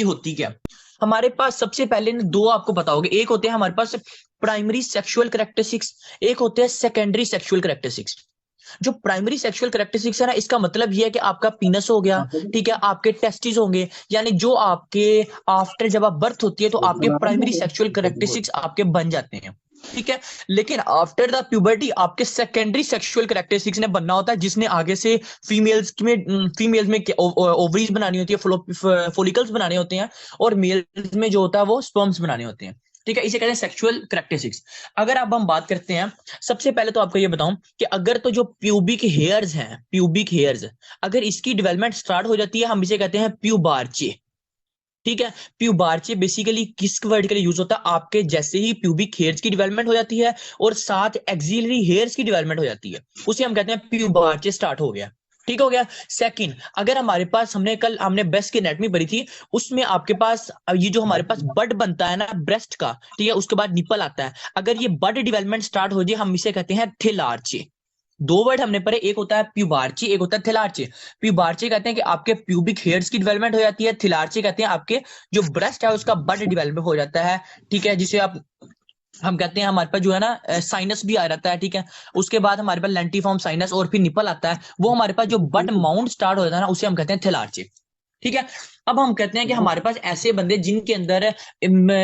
होती क्या? हमारे पास सबसे पहले ना दो आपको पता होगा, एक होते हैं हमारे पास प्राइमरी सेक्सुअल कैरेक्टरिस्टिक्स, एक होते हैं सेकेंडरी सेक्सुअल कैरेक्टरिस्टिक्स। जो प्राइमरी सेक्सुअल कैरेक्टरिस्टिक्स है ना, इसका मतलब ये है कि आपका पीनस हो गया, ठीक है, आपके टेस्टिस होंगे, यानी जो आपके आफ्टर जब आप बर्थ होती है तो आपके प्राइमरी सेक्सुअल कैरेक्टरिस्टिक्स आपके बन जाते हैं, ठीक है। लेकिन आफ्टर द प्यूबर्टी आपके सेकेंडरी सेक्सुअल कैरेक्टरिस्टिक्स ने बनना होता है, जिसने आगे से फीमेल्स में ओवरीज बनानी होती है, फोलिकल्स बनाने होते हैं, और मेल्स में जो होता है वो स्पर्म्स बनाने होते हैं, ठीक है। इसे कहते हैं सेक्सुअल कैरेक्टरिस्टिक्स। अगर अब हम बात करते हैं, सबसे पहले तो आपको ये बताऊं कि अगर तो जो प्यूबिक हेयर्स हैं, प्यूबिक हेयर्स, अगर इसकी डेवलपमेंट स्टार्ट हो जाती है, हम इसे कहते हैं प्यूबार्चे, ठीक है। प्यूबार्चे बेसिकली किस वर्ड के लिए यूज होता है? आपके जैसे ही प्यूबिक हेयर्स की डेवलपमेंट हो जाती है और साथ एक्सिलरी हेयर्स की डेवलपमेंट हो जाती है, उसे हम कहते हैं प्यूबार्चे स्टार्ट हो गया, ठीक हो गया। सेकंड, अगर हमारे पास हमने ब्रेस्ट की एनाटॉमी पढ़ी थी, उसमें आपके पास ये जो हमारे पास बड बनता है ना ब्रेस्ट का, ठीक है, उसके बाद निपल आता है, अगर ये बड डेवलपमेंट स्टार्ट हो जाए हम इसे कहते हैं थिलार्चे। दो वर्ड हमने पढ़े, एक होता है प्यूबार्ची, एक होता है थिलार्ची। प्यूबार्ची कहते हैं कि आपके प्यूबिक हेयर्स की डेवलपमेंट हो जाती है, थिलार्ची कहते हैं आपके जो ब्रेस्ट है उसका बड डेवलपमेंट हो जाता है, ठीक है, जिसे आप हम कहते हैं हमारे पास जो है ना साइनस भी आ जाता है, ठीक है। उसके बाद हमारे पास लेंटिफॉर्म साइनस और फिर निपल आता है, वो हमारे पास जो बड माउंट स्टार्ट हो जाता है ना उसे हम कहते हैं थिलार्ची, ठीक है। अब हम कहते हैं कि हमारे पास ऐसे बंदे जिनके अंदर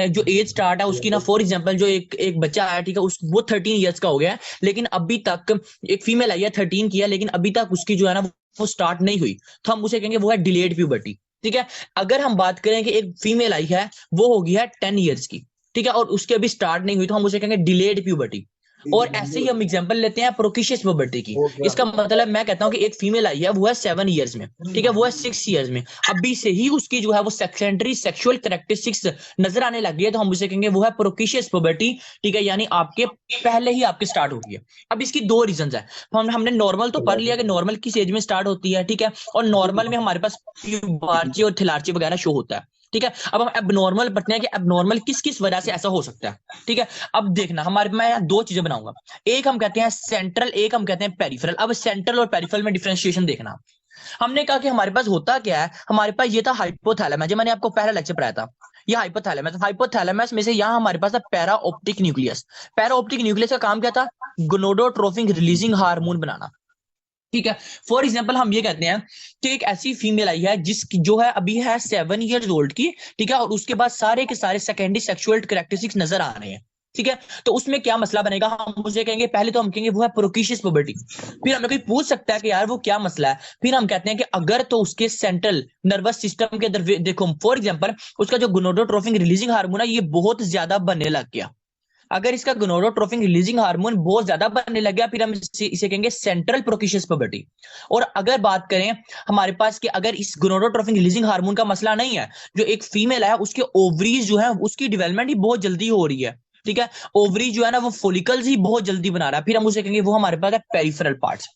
जो एज स्टार्ट है उसकी ना, फॉर एग्जांपल जो एक एक बच्चा आया, ठीक है, उस वो 13 ईयर्स का हो गया है, लेकिन अभी तक एक फीमेल आई है 13 की है, लेकिन अभी तक उसकी जो है ना वो स्टार्ट नहीं हुई, तो हम उसे कहेंगे वो है डिलेड प्यूबर्टी, ठीक है। अगर हम बात करें कि एक फीमेल आई है, वो होगी है 10 ईयर्स की, ठीक है, और उसके अभी स्टार्ट नहीं हुई, तो हम उसे कहेंगे डिलेड प्यूबर्टी। और ऐसे ही हम एग्जांपल लेते हैं प्रोकिशियस प्यूबर्टी की। इसका मतलब मैं कहता हूं कि एक फीमेल आई है, वो है 7 ईयर्स में, ठीक है, वो है 6 ईयर्स में, अभी से ही उसकी जो है वो सेकेंडरी सेक्सुअल कैरेक्टरिस्टिक्स नजर आने लगी है, तो हम उसे कहेंगे वो है प्रोकिशियस प्यूबर्टी, ठीक है, यानी आपके पहले ही आपके स्टार्ट हो गई है। अब इसकी दो रीजंस है, हमने नॉर्मल तो पढ़ लिया कि नॉर्मल किस एज में स्टार्ट होती है, ठीक है, और नॉर्मल में हमारे पास प्यूबार्ची और थिलार्ची वगैरह शो होता है, ठीक है। अब हम एबनॉर्मल पढ़ते हैं कि एबनॉर्मल किस किस वजह से ऐसा हो सकता है, ठीक है। अब देखना हमारे, मैं यहाँ दो चीजें बनाऊंगा, एक हम कहते हैं सेंट्रल, एक हम कहते हैं पेरिफेरल। अब सेंट्रल और पेरिफेरल में डिफरेंशिएशन देखना। हमने कहा कि हमारे पास होता क्या है, हमारे पास ये था हाइपोथैलेमस, जो मैंने आपको पहला लेक्चर पढ़ाया था, ये हाइपोथैलेमस, हाइपोथैलेमस में से यहाँ हमारे पास था para optic nucleus. Para optic nucleus का काम क्या था? गोनोडोट्रोपिक रिलीजिंग हार्मोन बनाना, ठीक है। फॉर एग्जाम्पल हम ये कहते हैं कि एक ऐसी फीमेल आई है जिसकी जो है अभी है 7 ईयर्स ओल्ड की, ठीक है, और उसके बाद सारे के सारे सेकेंडरी सेक्सुअल कैरेक्टरिस्टिक्स नजर आ रहे हैं, ठीक है। तो उसमें क्या मसला बनेगा, हम उसे कहेंगे, पहले तो हम कहेंगे वो है प्रोकिशियस पुबर्टी। फिर हमें कोई पूछ सकता है कि यार वो क्या मसला है, फिर हम कहते हैं कि अगर तो उसके सेंट्रल नर्वस सिस्टम के अंदर देखो, फॉर एग्जाम्पल उसका जो गोनोडोट्रोपिक रिलीजिंग हार्मोन है ये बहुत ज्यादा बनने लग गया, अगर इसका गोनोडोट्रोपिक रिलीजिंग हार्मोन बहुत ज्यादा बनने लग गया, फिर हम इसे कहेंगे सेंट्रल प्रोकिशियस पुबर्टी। और अगर बात करें हमारे पास कि अगर इस गोनोडोट्रोपिक रिलीजिंग हार्मोन का मसला नहीं है, जो एक फीमेल है उसके ओवरीज जो है उसकी डेवलपमेंट ही बहुत जल्दी हो रही है, ठीक है, ओवरी जो है ना वो फोलिकल्स ही बहुत जल्दी बना रहा है, फिर हम उसे कहेंगे वो हमारे पास है पेरिफेरल पार्ट्स।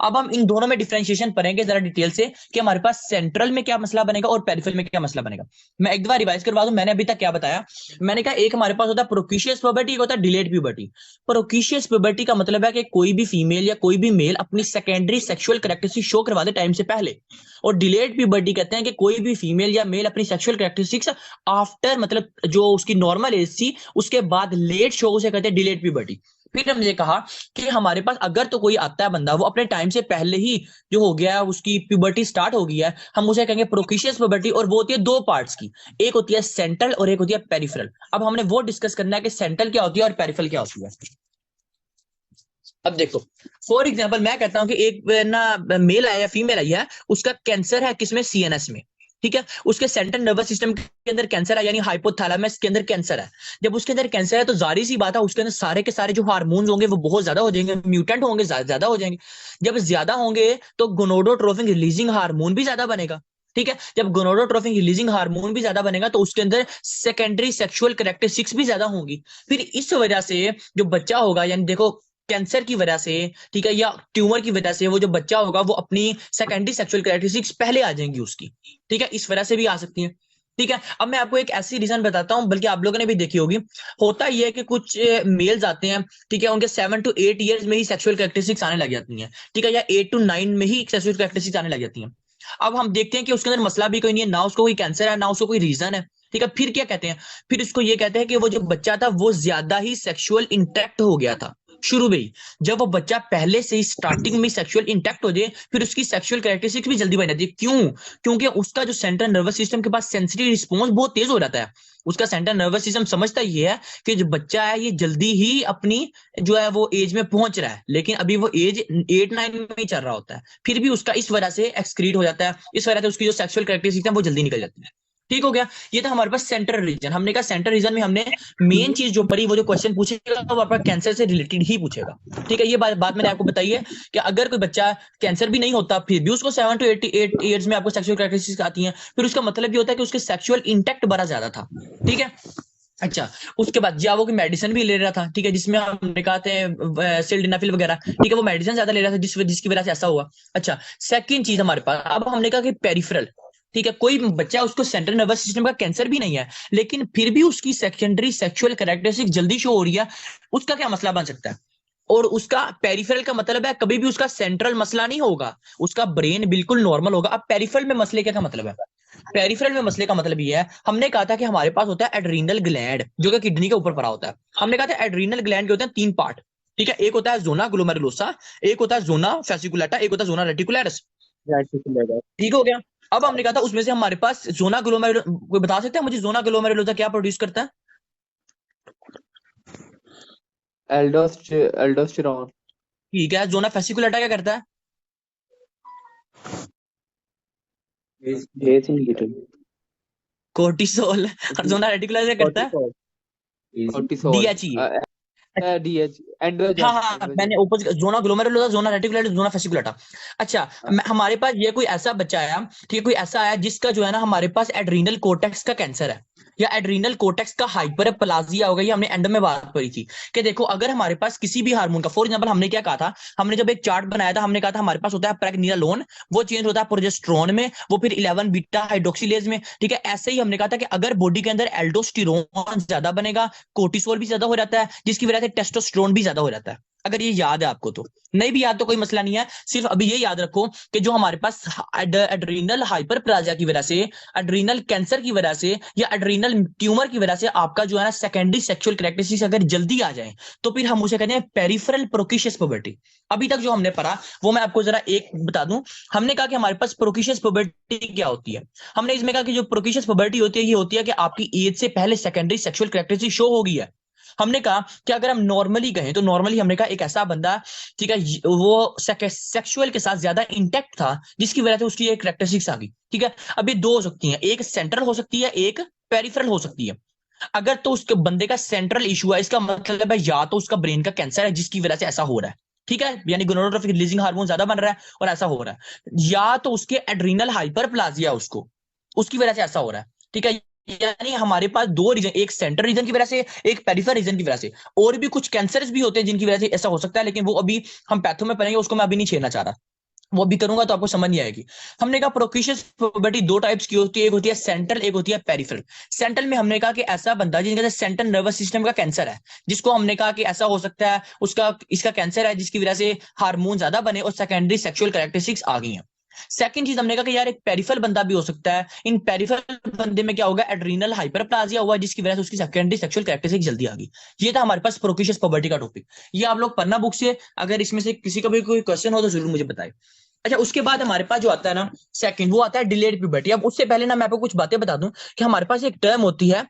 अब हम इन दोनों में डिफरेंशिएशन पढ़ेंगे जरा डिटेल से कि हमारे पास सेंट्रल में क्या मसला बनेगा और पेरिफेरल में क्या मसला बनेगा। मैं एक बार रिवाइज करवा दूं, मैंने अभी तक क्या बताया। मैंने कहा एक हमारे पास होता है प्रोकिशियस प्यूबर्टी, एक होता है डिलेड प्यूबर्टी। प्रोकिशियस प्यूबर्टी का मतलब है कि कोई भी फीमेल या कोई भी मेल अपनी सेकेंडरी सेक्सुअल कैरेक्टरिस्टिक्स शो करवा दे टाइम से पहले। और डिलेड प्यूबर्टी कहते हैं कि कोई भी फीमेल या मेल अपनी सेक्सुअल कैरेक्टरिस्टिक्स आफ्टर, मतलब जो उसकी नॉर्मल एज थी उसके बाद लेट शो, उसे कहते हैं डिलेड प्यूबर्टी। फिर हमने कहा कि हमारे पास अगर तो कोई आता है बंदा वो अपने टाइम से पहले ही जो हो गया है उसकी प्यूबर्टी स्टार्ट हो गई है, हम उसे कहेंगे प्रोकिशियस प्यूबर्टी, और वो होती है दो पार्ट्स की, एक होती है सेंट्रल और एक होती है पेरिफेरल। अब हमने वो डिस्कस करना है कि सेंट्रल क्या होती है और पेरिफेरल क्या होती है। अब देखो, फॉर एग्जाम्पल मैं कहता हूं कि एक ना मेल आया या फीमेल आई है, उसका कैंसर है किसमें? सीएनएस में, ठीक है, उसके सेंट्रल नर्वस सिस्टम के अंदर कैंसर है, यानी हाइपोथैलेमस के अंदर कैंसर है। जब उसके अंदर कैंसर है तो जारी सी बात है उसके अंदर सारे के सारे जो हार्मोन्स होंगे वो बहुत ज्यादा हो जाएंगे, म्यूटेंट होंगे, ज्यादा हो जाएंगे। जब ज्यादा होंगे तो गोनोडोट्रोपिक रिलीजिंग हार्मोन भी ज्यादा बनेगा, ठीक है। जब गोनोडोट्रोपिक रिलीजिंग हार्मोन भी ज्यादा बनेगा तो उसके अंदर सेकेंडरी सेक्सुअल कैरेक्टरिस्टिक्स भी ज्यादा होंगी। फिर इस वजह से जो बच्चा होगा, यानी देखो कैंसर की वजह से, ठीक है, या ट्यूमर की वजह से वो जो बच्चा होगा वो अपनी सेकेंडरी सेक्सुअल कैरेक्टरिस्टिक्स पहले आ जाएंगी उसकी, ठीक है, इस वजह से भी आ सकती है, ठीक है। अब मैं आपको एक ऐसी रीजन बताता हूं, बल्कि आप लोगों ने भी देखी होगी, होता यह है कि कुछ मेल्स आते हैं, ठीक है, उनके 7 to 8 ईयर्स में ही सेक्सुअल कैरेक्टरिस्टिक्स आने लग जाती हैं, ठीक है, या 8 to 9 में ही सेक्सुअल कैरेक्टरिस्टिक्स आने लग जाती हैं। अब हम देखते हैं कि उसके अंदर मसला भी कोई नहीं है, ना उसको कोई कैंसर है, ना उसको कोई रीजन है, ठीक है। फिर क्या कहते हैं, फिर इसको ये कहते हैं कि वो जो बच्चा था वो ज्यादा ही सेक्सुअल इंटैक्ट हो गया था शुरू में ही। जब वो बच्चा पहले से ही स्टार्टिंग में सेक्सुअल इंटैक्ट हो जाए, फिर उसकी सेक्सुअल कैरेक्टरिस्टिक्स भी जल्दी बन जाती है। क्यों? क्योंकि उसका जो सेंट्रल नर्वस सिस्टम के पास सेंसिटिव रिस्पॉन्स बहुत तेज हो जाता है। उसका सेंट्रल नर्वस सिस्टम समझता ये है कि जो बच्चा है ये जल्दी ही अपनी जो है वो एज में पहुंच रहा है, लेकिन अभी वो एज 8-9 में ही चल रहा होता है, फिर भी उसका इस वजह से एक्सक्रीट हो जाता है, इस वजह से उसकी जो सेक्सुअल कैरेक्टरिस्टिक्स है वो जल्दी निकल जाती है। ठीक हो गया। ये था हमारे पास सेंट्रल रीजन। हमने कहा सेंट्रल रीजन में हमने मेन चीज जो पढ़ी, वो जो क्वेश्चन पूछेगा वो आपका कैंसर से रिलेटेड ही पूछेगा। ठीक है, ये बात मैंने आपको बताई है कि अगर कोई बच्चा कैंसर भी नहीं होता फिर भी उसको 7 to 8 ईयर्स में आपको सेक्सुअल कैरेक्टरिस्टिक्स आती हैं, फिर उसका मतलब ये होता है कि उसके सेक्सुअल इंटेक्ट बड़ा ज्यादा था। ठीक है। अच्छा, उसके बाद जावो की मेडिसिन भी ले रहा था, ठीक है, जिसमें हमने कहा थे सिल्डेनाफिल वगैरह, ठीक है, वो मेडिसिन ज्यादा ले रहा था जिसकी वजह से ऐसा हुआ। अच्छा, सेकंड चीज हमारे पास, अब हमने कहा कि पेरिफेरल, ठीक है, कोई बच्चा उसको सेंट्रल नर्वस सिस्टम का कैंसर भी नहीं है, लेकिन फिर भी उसकी सेकेंडरी सेक्सुअल कैरेक्टरिस्टिक जल्दी शो हो रही है, उसका क्या मसला बन सकता है? और उसका पेरिफेरल का मतलब है कभी भी उसका सेंट्रल मसला नहीं होगा, उसका ब्रेन बिल्कुल नॉर्मल होगा। अब पेरिफेरल में मसले क्या मतलब है? पेरिफेरल में मसले का मतलब ये है, हमने कहा था कि हमारे पास होता है एड्रीनल ग्लैंड जो कि किडनी के ऊपर पड़ा होता है। हमने कहा था एड्रीनल ग्लैंड के होते हैं 3 पार्ट, ठीक है, एक होता है जोना ग्लोमेरुलोसा, एक होता है जोना फेसिकुलेटा, एक होता है जोना रेटिकुलरिस। ठीक हो गया। अब हमने कहा था उसमें से हमारे पास जोना ग्लोमेरुलो, कोई बता सकते हैं मुझे जोना ग्लोमेरुलोसा क्या प्रोड्यूस करता है? एल्डोस्टेरॉन। ठीक है, जोना फेसिकुलेटा क्या करता है? As inhibitor. कोर्टिसोल। और जोना रेटिकुलर क्या करता है? कोर्टिसोल। कोर्टिसोल। डीएचई। डीएच हाँ एंड्रोजन हाँ, एंड्रोजन। मैंने opposite, zona glomerulosa, zona reticulata, zona fasciculata. अच्छा, हमारे पास ये कोई ऐसा बच्चा आया, ठीक है, कोई ऐसा आया जिसका जो है ना हमारे पास एड्रीनल कोर्टेक्स का कैंसर है, या एड्रीनल कोर्टेक्स का हाइपरप्लाजिया हो गई। हमने एंड में बात करी थी कि देखो अगर हमारे पास किसी भी हार्मोन का, फॉर एग्जांपल हमने क्या कहा था, हमने जब एक चार्ट बनाया था हमने कहा था हमारे पास होता है प्रेगनीलालोन, वो चेंज होता है प्रोजेस्टेरोन में, वो फिर 11 बीटा हाइड्रोक्सिलेज में, ठीक है। ऐसे ही हमने कहा था कि अगर बॉडी के अंदर एल्डोस्टेरोन ज्यादा बनेगा, कोर्टिसोल भी ज्यादा हो जाता है, जिसकी वजह से टेस्टोस्टेरोन भी ज्यादा हो जाता है। अगर ये याद है आपको तो, नहीं भी याद तो कोई मसला नहीं है, सिर्फ अभी ये याद रखो कि जो हमारे पास एड्रीनल हाइपरप्लाजिया की वजह से, एड्रीनल कैंसर की वजह से, या एड्रीनल ट्यूमर की वजह से आपका जो है ना सेकेंडरी सेक्सुअल कैरेक्टरिस्टिक्स अगर जल्दी आ जाए, तो फिर हम उसे कहते हैं पेरिफेरल प्रोकिशियस पुबर्टी। अभी तक जो हमने पढ़ा वो मैं आपको जरा एक बता दूं। हमने कहा कि हमारे पास प्रोकिशियस पुबर्टी क्या होती है। हमने इसमें कहा कि जो प्रोकिशियस पुबर्टी होती है ये होती है कि आपकी एज से पहले सेकेंडरी सेक्सुअल कैरेक्टरिस्टिक शो हो गई है। हमने कहा कि अगर हम नॉर्मली कहें तो नॉर्मली हमने कहा एक ऐसा बंदा, ठीक है, वो सेक्सुअल के साथ ज्यादा इंटेक्ट था, जिसकी वजह से उसकी एक कैरेक्टरिस्टिक्स आ गई। ठीक है, अब ये दो हो सकती हैं, एक सेंट्रल हो सकती है, एक पेरिफेरल हो सकती है। अगर तो उसके बंदे का सेंट्रल इशू है, इसका मतलब है या तो उसका ब्रेन का कैंसर है जिसकी वजह से ऐसा हो रहा है, ठीक है, यानी गोनाडोट्रोपिक रिलीजिंग हार्मोन ज्यादा बन रहा है और ऐसा हो रहा है, या तो उसके एड्रीनल हाइपरप्लाजिया उसको, उसकी वजह से ऐसा हो रहा है। ठीक है, यानी हमारे पास दो रीजन, एक सेंट्रल रीजन की वजह से, एक पेरिफेरल रीजन की वजह से। और भी कुछ कैंसर्स भी होते हैं जिनकी वजह से ऐसा हो सकता है, लेकिन वो अभी हम पैथो में पढ़ेंगे, उसको मैं अभी नहीं छेड़ना चाह रहा, वो भी करूंगा तो आपको समझ नहीं आएगी। हमने कहा प्रोकिशियस प्रोबेबिलिटी दो टाइप्स की होती है, एक होती है सेंट्रल, एक होती है पेरिफेरल। सेंट्रल में हमने कहा कि ऐसा बंदा जिनका सेंट्रल नर्वस सिस्टम का कैंसर है, जिसको हमने कहा कि ऐसा हो सकता है उसका इसका कैंसर है जिसकी वजह से हार्मोन ज्यादा बने और सेकेंडरी सेक्सुअल कैरेक्टरिस्टिक्स आ गई हैं। सेकंड चीज हमने कहा कि यार एक पेरिफेरल बंदा भी हो सकता है। इन पेरिफेरल बंदे में क्या होगा, एड्रीनल हाइपरप्लाजिया हुआ जिसकी वजह से उसकी सेकेंडरी सेक्सुअल कैरेक्टरिस्टिक जल्दी आ गई। ये था हमारे पास प्रोकिशियस पुबर्टी का टॉपिक। ये आप लोग पढ़ना बुक से, अगर इसमें से किसी का भी कोई क्वेश्चन हो तो जरूर मुझे बताए। अच्छा, उसके बाद हमारे पास जो आता है ना सेकंड, वो आता है डिलेड प्यूबर्टी। अब उससे पहले ना मैं आपको कुछ बातें बता दूं कि हमारे पास एक टर्म होती है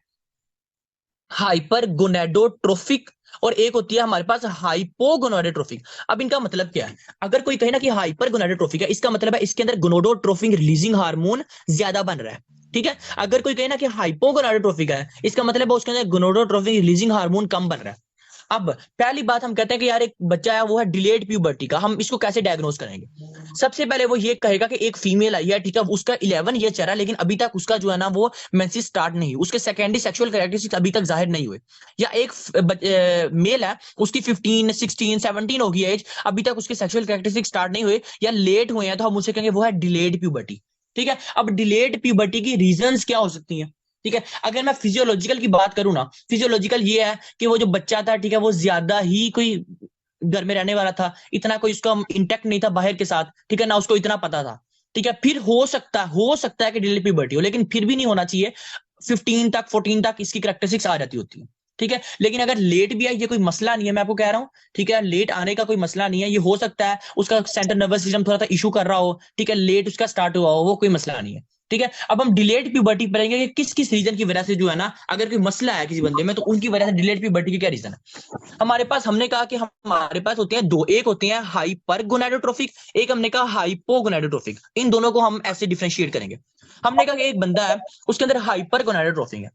हाइपर गोनेडोट्रोफिक, और एक होती है हमारे पास हाइपोगोनेडोट्रोफिक। अब इनका मतलब क्या है? अगर कोई कहे ना कि हाइपर गोनेडोट्रोफिक है, इसका मतलब है इसके अंदर गोनोडोट्रोफिन रिलीजिंग हार्मोन ज्यादा बन रहा है। ठीक है, अगर कोई कहे ना कि हाइपोगोनेडोट्रोफिक है, इसका मतलब है उसके अंदर गोनोडोट्रोफिन रिलीजिंग हार्मोन कम बन रहा है। अब पहली बात हम कहते हैं कि यार एक बच्चा है वो है डिलेड प्यूबर्टी का, हम इसको कैसे डायग्नोज करेंगे? सबसे पहले वो ये कहेगा कि एक फीमेल आई है, ठीक है, उसका 11 ईयर चल रहा है, लेकिन अभी तक उसका जो है ना वो मेंसेस स्टार्ट नहीं हुई, उसके सेकेंडरी सेक्सुअल कैरेक्टरिस्टिक्स अभी तक जाहिर नहीं हुए। या एक मेल है, उसकी 15, 16, 17 होगी एज, अभी तक उसके सेक्सुअल कैरेक्टरिस्टिक्स स्टार्ट नहीं हुए या लेट हुए हैं, तो हम उसे कहेंगे वो है डिलेड प्यूबर्टी। ठीक है, अब डिलेड प्यूबर्टी की रीजंस क्या हो सकती हैं? ठीक है, अगर मैं फिजियोलॉजिकल की बात करूं ना, फिजियोलॉजिकल ये है कि वो जो बच्चा था, ठीक है, वो ज्यादा ही कोई घर में रहने वाला था, इतना कोई उसका इंटेक्ट नहीं था बाहर के साथ, ठीक है ना, उसको इतना पता था। ठीक है, फिर हो सकता है कि डिलेड प्यूबर्टी हो, लेकिन फिर भी नहीं होना चाहिए। 15 तक 14 तक इसकी कैरेक्टरिस्टिक्स आ जाती होती है। ठीक है, लेकिन अगर लेट भी है, ये कोई मसला नहीं है, मैं आपको कह रहा हूँ। ठीक है, लेट आने का कोई मसला नहीं है, ये हो सकता है उसका सेंट्रल नर्वस सिस्टम थोड़ा सा इशू कर रहा हो। ठीक है, लेट उसका स्टार्ट हुआ हो, वो कोई मसला नहीं है। ठीक है, अब हम डिलेड प्यूबर्टी पढ़ेंगे कि किस किस रीजन की वजह से जो है ना, अगर कोई मसला है किसी बंदे में, तो उनकी वजह से डिलेड प्यूबर्टी की क्या रीजन है। हमारे पास, हमने कहा कि हमारे पास होते हैं दो, एक होते हैं हाइपर गोनाडोट्रोफिक, एक हमने कहा हाइपोगोनाडोट्रोफिक। इन दोनों को हम ऐसे डिफरेंशिएट करेंगे। हमने कहा कि एक बंदा है, उसके अंदर हाइपर गोनाडोट्रोफिक है।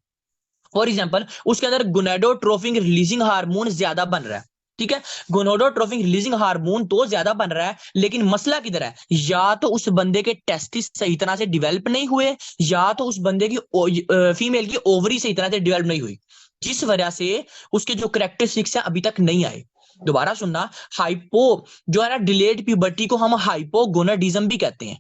फॉर एग्जाम्पल, उसके अंदर गोनाडोट्रोफिक रिलीजिंग हार्मोन ज्यादा बन रहा है। ठीक है, गोनाडोट्रोफिक रिलीजिंग हार्मोन तो ज्यादा बन रहा है, लेकिन मसला किधर है? या तो उस बंदे के टेस्टिस सही तरह से डेवलप नहीं हुए, या तो उस बंदे की फीमेल की ओवरी सही तरह से डेवलप नहीं हुई, जिस वजह से उसके जो करेक्टरिस्टिक्स है अभी तक नहीं आए। दोबारा सुनना, हाइपो जो है ना, डिलेड प्यूबर्टी को हम हाइपोगोनाडिज्म भी कहते हैं।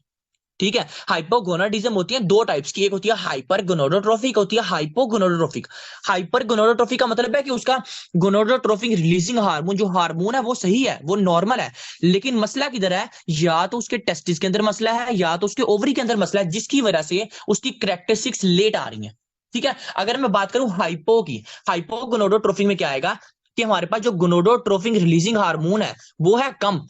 ठीक है, हाइपोगोनाडिज्म होती है दो टाइप्स की, एक होती है हाइपर गोनाडोट्रोफिक, होती है हाइपोगोनाडोट्रोफिक। हाइपर गोनाडोट्रोफिक का मतलब है कि उसका गोनाडोट्रोफिक रिलीजिंग हार्मोन, जो हार्मोन है वो सही है, वो नॉर्मल है, लेकिन मसला किधर है? या तो उसके टेस्टिस के अंदर मसला है, या तो उसके ओवरी के अंदर मसला है, जिसकी वजह से उसकी कैरेक्टरिस्टिक्स लेट आ रही है। ठीक है, अगर मैं बात करूं हाइपो की, हाइपोगोनाडोट्रोफिक में क्या आएगा कि हमारे पास जो गोनाडोट्रोफिक रिलीजिंग हार्मोन है वो है कम।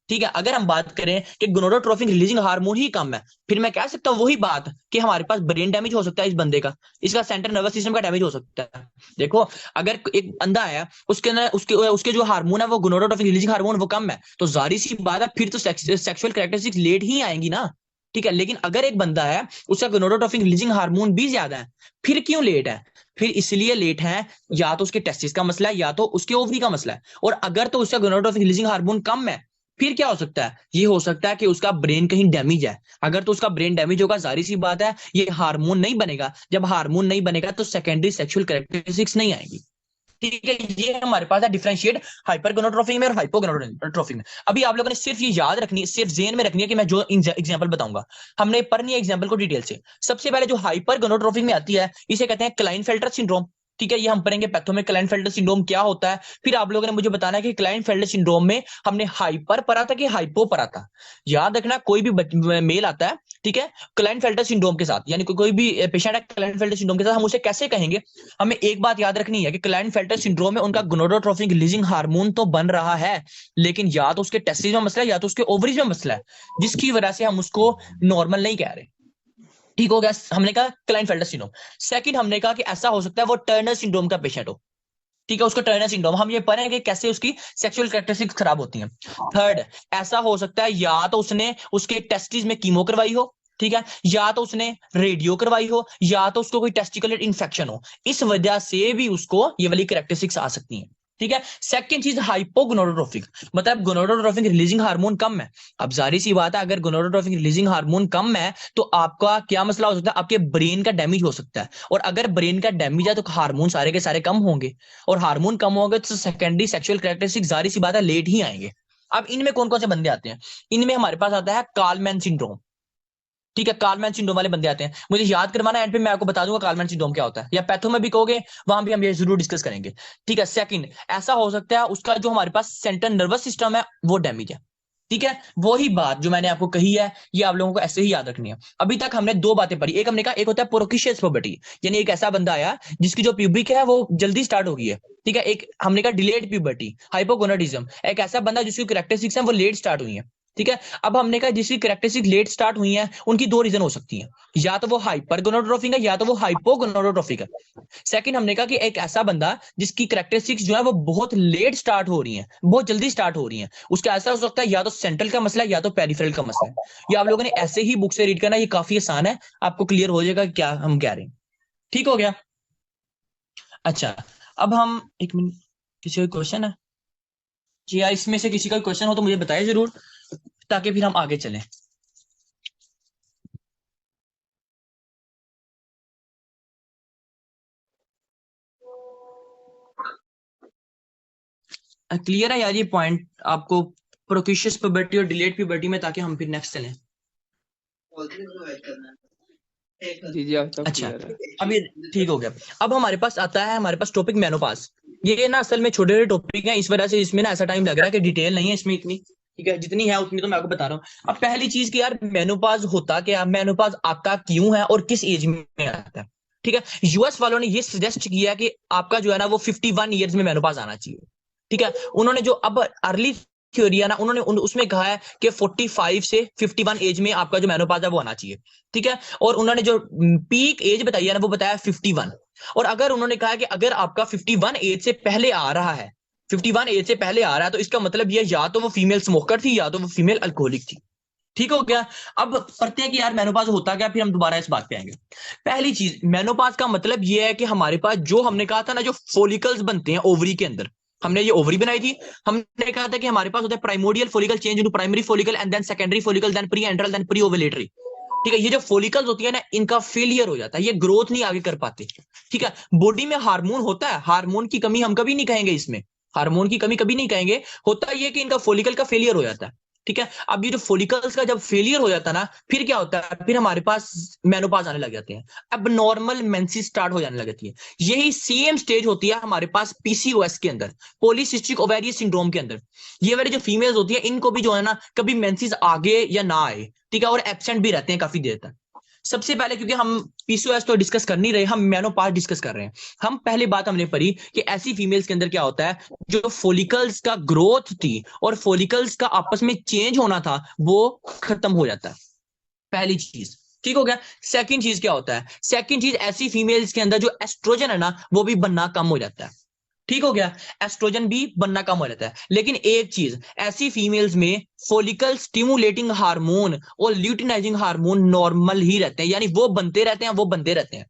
ठीक है, अगर हम बात करें कि गोनाडोट्रोफिक रिलीजिंग हार्मोन ही कम है, फिर मैं कह सकता हूं वही बात कि हमारे पास ब्रेन डैमेज हो सकता है इस बंदे का, इसका सेंट्रल नर्वस सिस्टम का डैमेज हो सकता है। देखो, अगर एक बंदा है, उसके अंदर उसके जो हार्मोन है वो गोनाडोट्रोफिक रिलीजिंग हार्मोन वो कम है, तो जाहिर सी बात है फिर तो सेक्सुअल कैरेक्टरिस्टिक्स लेट ही आएंगी ना। ठीक है, लेकिन अगर एक बंदा है उसका गोनाडोट्रोफिक रिलीजिंग हार्मोन भी ज्यादा है, फिर क्यों लेट है? फिर इसलिए लेट है, या तो उसके टेस्टिस का मसला है, या तो उसके ओवरी का मसला है। और अगर तो उसका गोनाडोट्रोफिक रिलीजिंग हार्मोन कम है, फिर क्या हो सकता है? ये हो सकता है कि उसका ब्रेन कहीं डैमेज है। अगर तो उसका ब्रेन डैमेज होगा, जाहिर सी बात है ये हार्मोन नहीं बनेगा, जब हार्मोन नहीं बनेगा तो सेकेंडरी सेक्सुअल कैरेक्टरिस्टिक्स नहीं आएगी। ठीक है, ये हमारे पास है डिफरेंशिएट हाइपरगोनाडोट्रोफिक में और हाइपोगोनाडोट्रोफिक में। अभी आप लोगों ने सिर्फ ये याद रखनी है, सिर्फ जेन में रखनी है कि मैं जो एग्जांपल बताऊंगा, हमने पढ़नी है एग्जांपल को डिटेल से। सबसे पहले जो हाइपरगोनाडोट्रोफिक में आती है, इसे कहते हैं क्लाइनफेल्टर सिंड्रोम। ठीक है, ये हम पढ़ेंगे पैथो में क्लाइनफेल्टर सिंड्रोम क्या होता है। फिर आप लोगों ने मुझे बताना है कि क्लाइनफेल्टर सिंड्रोम में हमने हाइपर पढ़ा था कि हाइपो पढ़ा था। याद रखना, कोई भी मेल आता है, ठीक है, क्लाइनफेल्टर सिंड्रोम के साथ, यानी कोई भी पेशेंट है क्लाइनफेल्टर सिंड्रोम के साथ, हम उसे कैसे कहेंगे? हमें एक बात याद रखनी है कि क्लाइनफेल्टर सिंड्रोम में उनका गोनाडोट्रोफिक रिलीजिंग हार्मोन तो बन रहा है, लेकिन या तो उसके टेस्टिस में मसला है, या तो उसके ओवरीज में मसला है, जिसकी वजह से हम उसको नॉर्मल नहीं कह रहे। ठीक हो गया, हमने कहा क्लाइनफेल्टर सिंड्रोम। सेकंड, हमने कहा कि ऐसा हो सकता है वो टर्नर सिंड्रोम का पेशेंट हो। ठीक है, उसको टर्नर सिंड्रोम, हम ये पढ़ेंगे कि कैसे उसकी सेक्सुअल कैरेक्टरिस्टिक्स खराब होती हैं। थर्ड, ऐसा हो सकता है या तो उसने उसके टेस्टिस में कीमो करवाई हो, ठीक है, या तो उसने रेडियो करवाई हो, या तो उसको कोई टेस्टिकुलर इन्फेक्शन हो, इस वजह से भी उसको ये वाली कैरेक्टरिस्टिक्स आ सकती हैं। ठीक है, सेकंड चीज हाइपोगोनाडोट्रोफिक, मतलब गोनाडोट्रोफिक रिलीजिंग हार्मोन कम है। अब जाहिर सी बात है, अगर गोनाडोट्रोफिक रिलीजिंग हार्मोन कम है तो आपका क्या मसला हो सकता है? आपके ब्रेन का डैमेज हो सकता है, और अगर ब्रेन का डैमेज है तो हार्मोन सारे के सारे कम होंगे, और हार्मोन कम होंगे तो सेकेंडरी सेक्सुअल कैरेक्टरिस्टिक जाहिर सी बात है लेट ही आएंगे। अब इनमें कौन कौन से बंदे आते हैं? इनमें हमारे पास आता है कार्लमैन सिंड्रोम। ठीक है, कार्लमैन सिंड्रोम वाले बंदे आते हैं, मुझे याद करवाना, एंड पे मैं आपको बता दूंगा कार्लमैन सिंड्रोम क्या होता है, या पैथो में भी कहोगे वहां भी हम ये जरूर डिस्कस करेंगे। ठीक है, सेकंड, ऐसा हो सकता है उसका जो हमारे पास सेंट्रल नर्वस सिस्टम है वो डैमेज है। ठीक है, वही बात जो मैंने आपको कही है, ये आप लोगों को ऐसे ही याद रखनी है। अभी तक हमने दो बातें पढ़ी, एक हमने कहा एक होता है प्रोकिशियस प्यूबर्टी, यानी एक ऐसा बंदा आया जिसकी जो प्यूबिक है वो जल्दी स्टार्ट हो गई है। ठीक है, एक हमने कहा डिलेड प्यूबर्टी हाइपोगोनाडिज्म, एक ऐसा बंदा जिसकी कैरेक्टरिस्टिक्स है वो लेट स्टार्ट हुई है। ठीक है, अब हमने कहा जिसकी कैरेक्टरिस्टिक लेट स्टार्ट हुई है उनकी दो रीजन हो सकती हैं, या तो वो हाइपरगोनाडोट्रोफिक है, या तो वो हाइपोगोनाडोट्रोफिक है। सेकंड, हमने कहा कि एक ऐसा बंदा जिसकी कैरेक्टरिस्टिक्स जो है वो बहुत लेट स्टार्ट हो रही हैं, बहुत जल्दी स्टार्ट हो रही हैं, उसका ऐसा हो सकता है या तो सेंट्रल का मसला है या तो पेरिफेरल का मसला है। ये आप लोगों ने ऐसे ही बुक से रीड करना, ये काफी आसान है, आपको क्लियर हो जाएगा क्या हम कह रहे हैं। ठीक हो गया? अच्छा, अब हम एक मिनट, किसी का क्वेश्चन है जी? या इसमें से किसी का क्वेश्चन हो तो मुझे बताइए जरूर, ताकि फिर हम आगे चलें। क्लियर है यार ये पॉइंट आपको, प्रोकिशियस प्यूबर्टी और डिलेड प्यूबर्टी में, ताकि हम फिर नेक्स्ट चलें। जी जी, अब तक अच्छा, क्लियर है। अब ये ठीक हो गया। अब हमारे पास आता है हमारे पास टॉपिक मेनोपाज। ये ना असल में छोटे छोटे टॉपिक हैं, इस वजह से इसमें ना ऐसा टाइम लग रहा है कि डिटेल नहीं है इसमें इतनी। ठीक है, जितनी है उतनी तो मैं आपको बता रहा हूँ। अब पहली चीज कि यार मेनोपॉज होता क्या, मेनोपॉज आता क्यों है और किस एज में आता है। ठीक है, यूएस वालों ने ये सजेस्ट किया कि आपका जो है ना वो 51 ईयर्स में मेनोपॉज आना चाहिए। ठीक है, उन्होंने जो अब अर्ली थ्योरी है ना, उन्होंने उसमें कहा है कि 45 से 51 एज में आपका जो मेनोपॉज है वो आना चाहिए। ठीक है, और उन्होंने जो पीक एज बताई है ना वो बताया 51। और अगर उन्होंने कहा कि अगर आपका 51 एज से पहले आ रहा है, 51 एज से पहले आ रहा है, तो इसका मतलब ये या तो वो फीमेल स्मोकर थी या तो वो फीमेल अल्कोहलिक थी। ठीक हो गया। अब पढ़ते हैं कि यार मेनोपाज होता क्या, फिर हम दोबारा इस बात पे आएंगे। पहली चीज, मेनोपाज का मतलब ये है कि हमारे पास जो हमने कहा था ना, जो फोलिकल्स बनते हैं ओवरी के अंदर, हमने ये ओवरी बनाई थी, हमने कहा था कि हमारे पास होता है primordial follicle change into primary follicle and then secondary follicle then pre antral then pre ovulatory. ठीक है, ये जो फोलिकल्स होती है ना, इनका फेलियर हो जाता है, ये ग्रोथ नहीं आगे कर पाते। ठीक है, बॉडी में हार्मोन होता है, हार्मोन की कमी हम कभी नहीं कहेंगे इसमें, हार्मोन की कमी कभी नहीं कहेंगे, होता ये कि इनका फोलिकल का फेलियर हो जाता है। ठीक है, अब ये जो फोलिकल्स का जब फेलियर हो जाता है ना, फिर क्या होता है, फिर हमारे पास मेनोपाज आने लग जाते हैं, अब नॉर्मल मेंसेस स्टार्ट हो जाने लग जाती है। यही सेम स्टेज होती है हमारे पास पीसीओएस के अंदर, पॉलीसिस्टिक ओवेरियन सिंड्रोम के अंदर। ये वाली जो फीमेल्स होती है इनको भी जो है ना कभी मेंसेस आगे या ना आए। ठीक है, और एब्सेंट भी रहते हैं काफी देर तक। सबसे पहले, क्योंकि हम पीसीओएस तो डिस्कस कर नहीं रहे, हम मेनोपाज डिस्कस कर रहे हैं। हम पहले बात हमने पढ़ी कि ऐसी फीमेल्स के अंदर क्या होता है, जो फोलिकल्स का ग्रोथ थी और फोलिकल्स का आपस में चेंज होना था वो खत्म हो जाता है, पहली चीज। ठीक हो गया। सेकंड चीज क्या होता है, सेकंड चीज ऐसी फीमेल्स के अंदर जो एस्ट्रोजन है ना वो भी बनना कम हो जाता है। ठीक हो गया, एस्ट्रोजन भी बनना कम हो जाता है। लेकिन एक चीज, ऐसी फीमेल्स में फोलिकल स्टिमुलेटिंग हार्मोन और ल्यूटिनाइजिंग हार्मोन नॉर्मल ही रहते हैं, यानी वो बनते रहते हैं, वो बनते रहते हैं।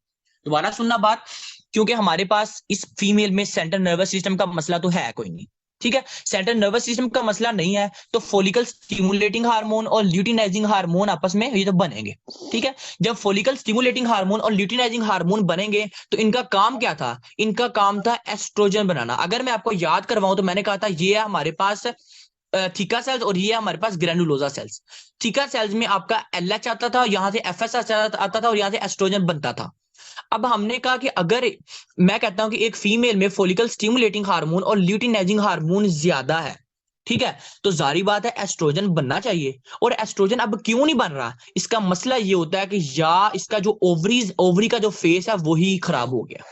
दोबारा सुनना बात, क्योंकि हमारे पास इस फीमेल में सेंट्रल नर्वस सिस्टम का मसला तो है कोई नहीं। ठीक है, सेंट्रल नर्वस सिस्टम का मसला नहीं है, तो फोलिकल स्टिमुलेटिंग हार्मोन और ल्यूटिनाइजिंग हार्मोन आपस में ये तो बनेंगे। ठीक है, जब फोलिकल स्टिमुलेटिंग हार्मोन और ल्यूटिनाइजिंग हार्मोन बनेंगे तो इनका काम क्या था, इनका काम था एस्ट्रोजन बनाना। अगर मैं आपको याद करवाऊं तो मैंने कहा था ये है हमारे पास थीका सेल्स और ये है हमारे पास ग्रेनुलोजा सेल्स। थीका सेल्स में आपका एलएच आता था, यहां से एफएस आता था और यहां से एस्ट्रोजन बनता था। अब हमने कहा कि अगर मैं कहता हूं कि एक फीमेल में फोलिकल स्टिमुलेटिंग हार्मोन और ल्यूटिनाइजिंग हार्मोन ज्यादा है, ठीक है, तो जारी बात है एस्ट्रोजन बनना चाहिए। और एस्ट्रोजन अब क्यों नहीं बन रहा, इसका मसला ये होता है कि या इसका जो ओवरी का जो फेस है वही खराब हो गया।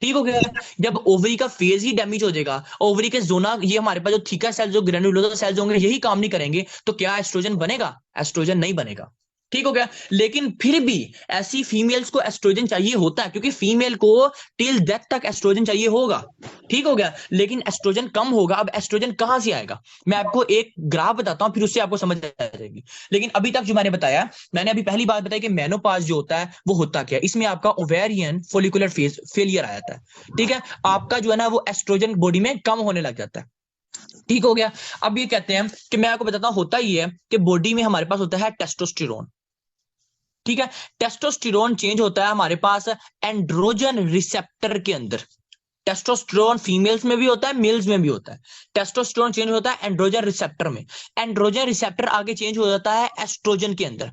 ठीक हो गया, जब ओवरी का फेज ही डैमेज हो जाएगा, ओवरी के जोना, ये हमारे पास जो थीका सेल्स जो ग्रेनुलोसा सेल्स होंगे यही काम नहीं करेंगे, तो क्या एस्ट्रोजन बनेगा, एस्ट्रोजन नहीं बनेगा। ठीक हो गया, लेकिन फिर भी ऐसी फीमेल्स को एस्ट्रोजन चाहिए होता है, क्योंकि फीमेल को टिल डेथ तक एस्ट्रोजन चाहिए होगा। ठीक हो गया, लेकिन एस्ट्रोजन कम होगा। अब एस्ट्रोजन कहां से आएगा, मैं आपको एक ग्राफ बताता हूं, फिर उससे आपको समझ आ जाएगी। लेकिन अभी तक जो मैंने बताया, मैंने अभी पहली बात बताई कि मेनोपाज जो होता है वो होता क्या है, इसमें आपका ओवेरियन फोलिकुलर फेज फेलियर आ जाता है। ठीक है, आपका जो है ना वो एस्ट्रोजन बॉडी में कम होने लग जाता है। ठीक हो गया, अब ये कहते हैं कि मैं आपको बताता हूं होता ही है कि बॉडी में हमारे पास होता है टेस्टोस्टेरोन। ठीक है, टेस्टोस्टेरोन चेंज होता है हमारे पास एंड्रोजन रिसेप्टर के अंदर। टेस्टोस्टेरोन फीमेल्स में भी होता है, मेल्स में भी होता है। टेस्टोस्टेरोन चेंज होता है एंड्रोजन रिसेप्टर में, एंड्रोजन रिसेप्टर आगे चेंज हो जाता है एस्ट्रोजन के अंदर।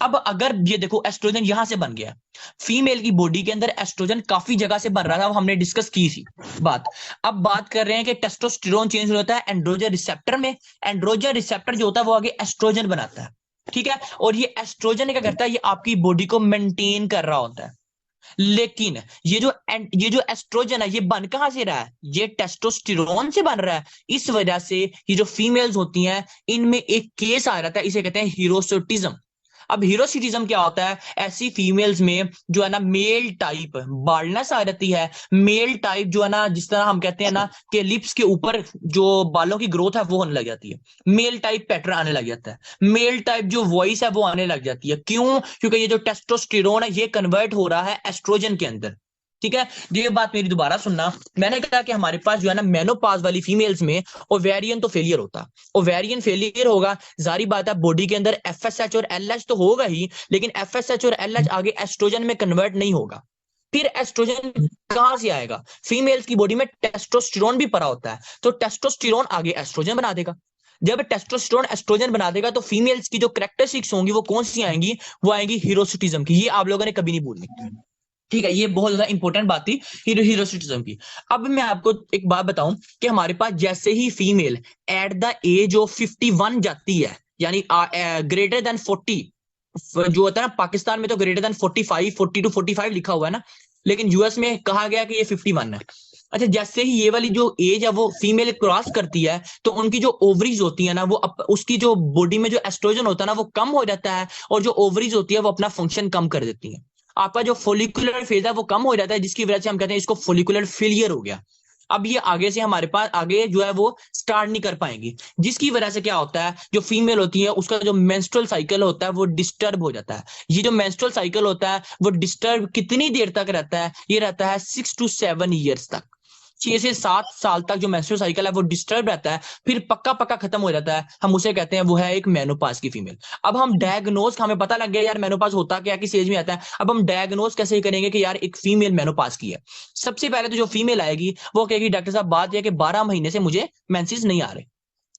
अब अगर ये देखो एस्ट्रोजन यहां से बन गया, फीमेल की बॉडी के अंदर एस्ट्रोजन काफी जगह से बन रहा था, वो हमने डिस्कस की थी बात। अब बात कर रहे हैं कि टेस्टोस्टेरोन चेंज हो जाता है एंड्रोजन रिसेप्टर में, एंड्रोजन रिसेप्टर जो होता है वो आगे एस्ट्रोजन बनाता है। ठीक है, और ये एस्ट्रोजन क्या करता है, ये आपकी बॉडी को मेंटेन कर रहा होता है। लेकिन ये जो एस्ट्रोजन है ये बन कहां से रहा है, ये टेस्टोस्टेरोन से बन रहा है। इस वजह से ये जो फीमेल्स होती हैं इनमें एक केस आ रहा था, इसे कहते हैं हीरोसोटिज्म। अब हीरोसिटिज्म क्या होता है, ऐसी फीमेल्स में जो है ना मेल टाइप बाल्डनेस आ जाती है। मेल टाइप जो है ना, जिस तरह हम कहते हैं ना कि लिप्स के ऊपर जो बालों की ग्रोथ है वो होने लग जाती है, मेल टाइप पैटर्न आने लग जाता है। मेल टाइप जो वॉइस है वो आने लग जाती है। क्यों, क्योंकि ये जो टेस्टोस्टेरोन है ये कन्वर्ट हो रहा है एस्ट्रोजन के अंदर। ठीक है, ये बात मेरी दोबारा सुनना, मैंने कहा कि हमारे पास जो है ना मेनोपाज वाली फीमेल्स में ओवेरियन तो फेलियर होता, ओवेरियन फेलियर होगा, जारी बात है बॉडी के अंदर एफएसएच और एलएच तो होगा ही, लेकिन एफएसएच और एलएच आगे एस्ट्रोजन में कन्वर्ट नहीं होगा। फिर एस्ट्रोजन कहां से आएगा, फीमेल्स की बॉडी में टेस्टोस्टेरोन भी पड़ा होता है, तो टेस्टोस्टेरोन आगे एस्ट्रोजन बना देगा। जब टेस्टोस्टेरोन एस्ट्रोजन बना देगा तो फीमेल्स की जो कैरेक्टरिस्टिक्स होंगी वो कौन सी आएंगी, वो आएंगी हीरोसिटिज्म की। ये आप लोगों ने कभी नहीं भूलनी। ठीक है, ये बहुत ज्यादा इंपॉर्टेंट बात थी हीरोसिटिज्म की। अब मैं आपको एक बात बताऊं कि हमारे पास जैसे ही female at the age of 51 जाती है, यानी ग्रेटर देन 40, जो होता है ना, पाकिस्तान में तो ग्रेटर देन 45, 40 टू 45 लिखा हुआ है ना, लेकिन यूएस में कहा गया कि ये 51 है। अच्छा, जैसे ही ये वाली जो एज है वो फीमेल क्रॉस करती है, तो उनकी जो ओवरीज होती है ना, वो उसकी जो बॉडी में जो एस्ट्रोजन होता है ना, वो कम हो जाता है, और जो ओवरीज होती है वो अपना फंक्शन कम कर देती है। आपका जो फोलिकुलर फेज है वो कम हो जाता है, जिसकी वजह से हम कहते हैं इसको फोलिकुलर फेलियर हो गया। अब ये आगे से हमारे पास आगे जो है वो स्टार्ट नहीं कर पाएंगी, जिसकी वजह से क्या होता है, जो फीमेल होती है उसका जो मेंस्ट्रुअल साइकिल होता है वो डिस्टर्ब हो जाता है। ये जो मेंस्ट्रुअल साइकिल होता है वो डिस्टर्ब कितनी देर तक रहता है, ये रहता है 6 to 7 years तक। 6 से 7 साल तक जो मेंस्ट्रुअल साइकिल है वो डिस्टर्ब रहता है, फिर पक्का पक्का खत्म हो जाता है। हम उसे कहते हैं वो है एक मेनोपाज की फीमेल। अब हम डायग्नोज, हमें पता लग गया यार मेनोपाज होता क्या, किस एज में आता है। अब हम डायग्नोज कैसे करेंगे कि यार एक फीमेल मेनोपाज की है। सबसे पहले तो जो फीमेल आएगी वो कहेगी डॉक्टर साहब बात यह कि 12 महीने से मुझे मेंसेस नहीं आ रहे।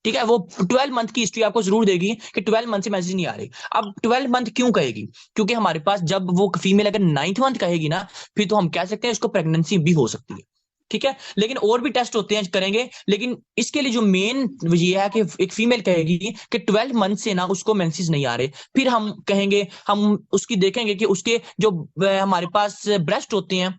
ठीक है, वो 12 मंथ की हिस्ट्री आपको जरूर देगी कि 12 मंथ से मैसेज नहीं आ रही। अब 12 मंथ क्यों कहेगी, क्योंकि हमारे पास जब वो फीमेल अगर 9th मंथ कहेगी ना, फिर तो हम कह सकते हैं उसको प्रेगनेंसी भी हो सकती है। ठीक है, लेकिन और भी टेस्ट होते हैं, करेंगे, लेकिन इसके लिए जो मेन ये है कि एक फीमेल कहेगी कि 12 मंथ से ना उसको मेंसेस नहीं आ रहे, फिर हम कहेंगे, हम उसकी देखेंगे कि उसके जो हमारे पास ब्रेस्ट होते हैं,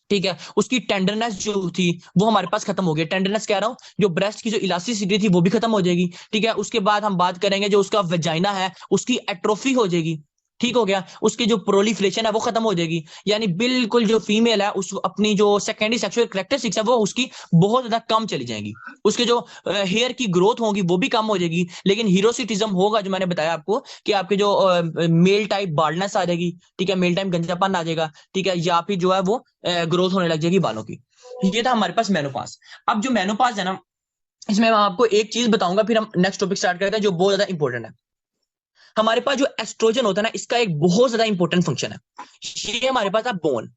ठीक है, उसकी टेंडरनेस जो थी वो हमारे पास खत्म हो गई। टेंडरनेस कह रहा हूं, जो ब्रेस्ट की जो इलास्टिसिटी थी वो भी खत्म हो जाएगी। ठीक है, उसके बाद हम बात करेंगे जो उसका वेजाइना है उसकी एट्रोफी हो जाएगी। ठीक हो गया, उसकी जो प्रोलिफरेशन है वो खत्म हो जाएगी। यानी बिल्कुल जो फीमेल है उस अपनी जो सेकेंडरी सेक्सुअल कैरेक्टरिस्टिक्स है वो उसकी बहुत ज्यादा कम चली जाएंगी। उसके जो हेयर की ग्रोथ होगी वो भी कम हो जाएगी, लेकिन हीरोसिटिज्म होगा, जो मैंने बताया आपको कि आपके जो मेल टाइप बाल्डनेस आ जाएगी। ठीक है, मेल टाइप गंजापन आ जाएगा। ठीक है, या फिर जो है वो ग्रोथ होने लग जाएगी बालों की। ये था हमारे पास मेनोपास। अब जो मेनोपास है ना, इसमें मैं आपको एक चीज बताऊंगा, फिर हम नेक्स्ट टॉपिक स्टार्ट करते हैं जो बहुत ज्यादा इंपॉर्टेंट है। हमारे पास जो एस्ट्रोजन होता है ना, इसका एक बहुत ज्यादा इंपॉर्टेंट फंक्शन है। ये हमारे पास है बोन।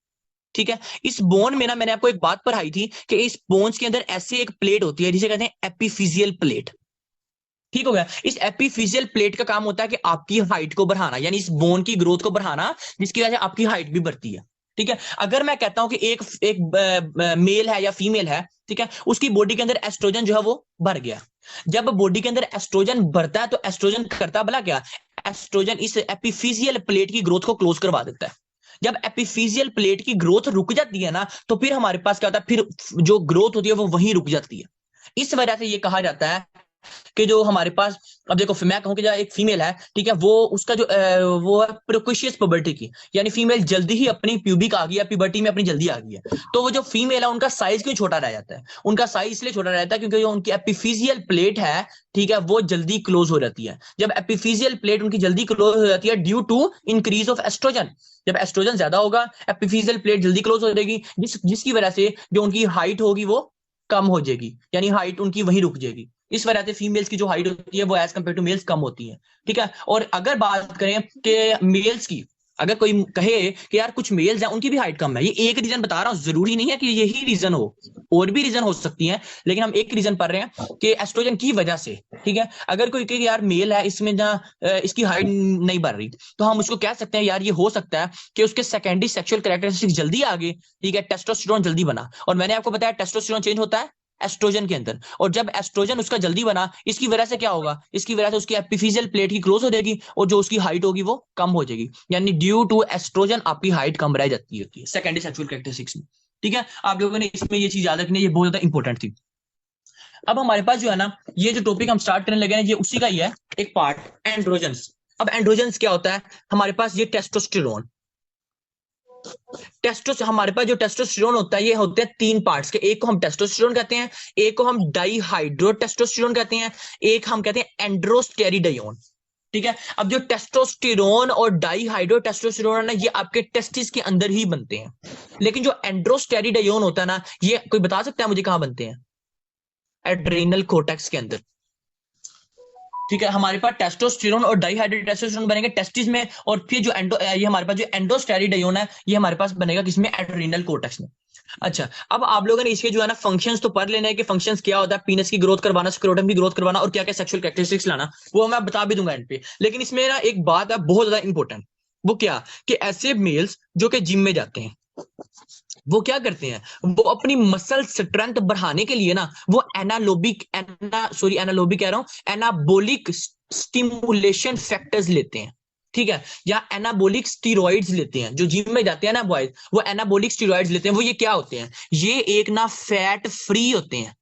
ठीक है, इस बोन में ना मैंने आपको एक बात पढ़ाई थी कि इस बोन्स के अंदर ऐसे एक प्लेट होती है जिसे कहते हैं एपिफिजियल प्लेट। ठीक हो गया, इस एपिफिजियल प्लेट का काम होता है कि आपकी हाइट को बढ़ाना, यानी इस बोन की ग्रोथ को बढ़ाना, जिसकी वजह से आपकी हाइट भी बढ़ती है। ठीक है, अगर मैं कहता हूं कि एक एक मेल है या फीमेल है, ठीक है, उसकी बॉडी के अंदर एस्ट्रोजन जो है वो बढ़ गया। जब बॉडी के अंदर एस्ट्रोजन बढ़ता है तो एस्ट्रोजन करता भला क्या, एस्ट्रोजन इस एपिफिजियल प्लेट की ग्रोथ को क्लोज करवा देता है। जब एपिफिजियल प्लेट की ग्रोथ रुक जाती है ना, तो फिर हमारे पास क्या होता है, फिर जो ग्रोथ होती है वो वहीं रुक जाती है। इस वजह से ये कहा जाता है कि जो हमारे पास, अब देखो मैं कहूं कि जो एक फीमेल है, ठीक है, वो उसका जो वो है प्रोक्विशियस पुबर्टी की, यानी फीमेल जल्दी ही अपनी प्यूबिक आ गई है, प्यूबर्टी में अपनी जल्दी आ गई है, तो वो जो फीमेल है उनका साइज क्यों छोटा रह जाता है, उनका साइज इसलिए छोटा रहता है क्योंकि जो उनकी एपिफिजियल प्लेट है, ठीक है, वो जल्दी क्लोज हो जाती है। जब एपिफिजियल प्लेट उनकी जल्दी क्लोज हो जाती है due to increase of estrogen, जब एस्ट्रोजन ज्यादा होगा एपिफिजियल प्लेट जल्दी क्लोज हो जाएगी, जिसकी वजह से जो उनकी हाइट होगी वो कम हो जाएगी, यानी हाइट उनकी वहीं रुक जाएगी। इस वजह से फीमेल्स की जो हाइट होती है वो एज कम्पेयर टू मेल्स कम होती है। ठीक है, और अगर बात करें कि मेल्स की, अगर कोई कहे कि यार कुछ मेल्स हैं उनकी भी हाइट कम है, ये एक रीजन बता रहा हूं, जरूरी नहीं है कि यही रीजन हो, और भी रीजन हो सकती हैं, लेकिन हम एक रीजन पढ़ रहे हैं कि एस्ट्रोजन की वजह से। ठीक है, अगर कोई कहे यार मेल है इसमें जहां इसकी हाइट नहीं बढ़ रही, तो हम उसको कह सकते हैं यार ये हो सकता है कि उसके सेकेंडरी सेक्सुअल कैरेक्टरिस्टिक्स जल्दी आ गए। ठीक है, टेस्टोस्टेरोन जल्दी बना, और मैंने आपको बताया टेस्टोस्टेरोन चेंज होता है एस्ट्रोजन के अंदर, और जब एस्ट्रोजन उसका जल्दी बना, इसकी वजह से क्या होगा, इसकी वजह से उसकी एपिफिजियल प्लेट की क्लोज हो जाएगी, और जो उसकी हाइट होगी वो कम हो जाएगी, यानी ड्यू टू एस्ट्रोजन आपकी हाइट कम रह जाती है सेकेंडरी सेक्सुअल कैरेक्टरिस्टिक्स में। ठीक है, आप लोगों ने इसमें ये चीज याद रखनी है, ये बहुत ज्यादा इंपॉर्टेंट थी। अब हमारे पास जो है ना, ये जो टॉपिक हम स्टार्ट करने लगे हैं ये उसी का ही है एक पार्ट, एंड्रोजन्स। अब एंड्रोजन्स क्या होता है, हमारे पास ये टेस्टोस्टेरोन, हमारे पास जो टेस्टोस्टेरोन होता है ये होते हैं 3 पार्ट्स के, एक को हम टेस्टोस्टेरोन कहते हैं, एक को हम डाईहाइड्रो टेस्टोस्टेरोन कहते हैं, एक हम कहते हैं एंड्रोस्टेरिडायोन। ठीक है, अब जो टेस्टोस्टेरोन और डाईहाइड्रो टेस्टोस्टेरोन है ना, ये आपके टेस्टिस के अंदर ही बनते हैं, लेकिन जो एंड्रोस्टेरिडायोन होता है ना, ये कोई बता सकता है मुझे कहां बनते हैं, एड्रेनल कोर्टेक्स के अंदर। ठीक है, हमारे पास टेस्टोस्टेरोन और डाईहाइड्रेट टेस्टोस्टेरोन बनेंगे टेस्टिस में, और फिर जो ये हमारे पास जो एंडोस्टेरिडायोन है ये हमारे पास बनेगा किसमें, एड्रेनल कोर्टेक्स में। अच्छा, अब आप लोगों ने इसके जो है ना फंक्शंस तो पढ़ लेने हैं कि फंक्शंस क्या होता है, पीनस की ग्रोथ करवाना, स्क्रोटम की ग्रोथ करवाना, और क्या क्या सेक्सुअल कैरेक्टरिस्टिक्स लाना, वो मैं बता भी दूंगा एंड पे। लेकिन इसमें ना एक बात है बहुत ज्यादा इंपॉर्टेंट, वो क्या, कि ऐसे मेल्स जो कि जिम में जाते हैं, वो क्या करते हैं, वो अपनी मसल स्ट्रेंथ बढ़ाने के लिए ना वो एनालोबिक कह रहा हूं, एनाबोलिक स्टिमुलेशन फैक्टर्स लेते हैं। ठीक है, या एनाबोलिक स्टीरॉइड्स लेते हैं। जो जिम में जाते हैं ना बॉयज, वो एनाबोलिक स्टीरॉइड्स लेते हैं। वो ये क्या होते हैं, ये एक ना फैट फ्री होते हैं।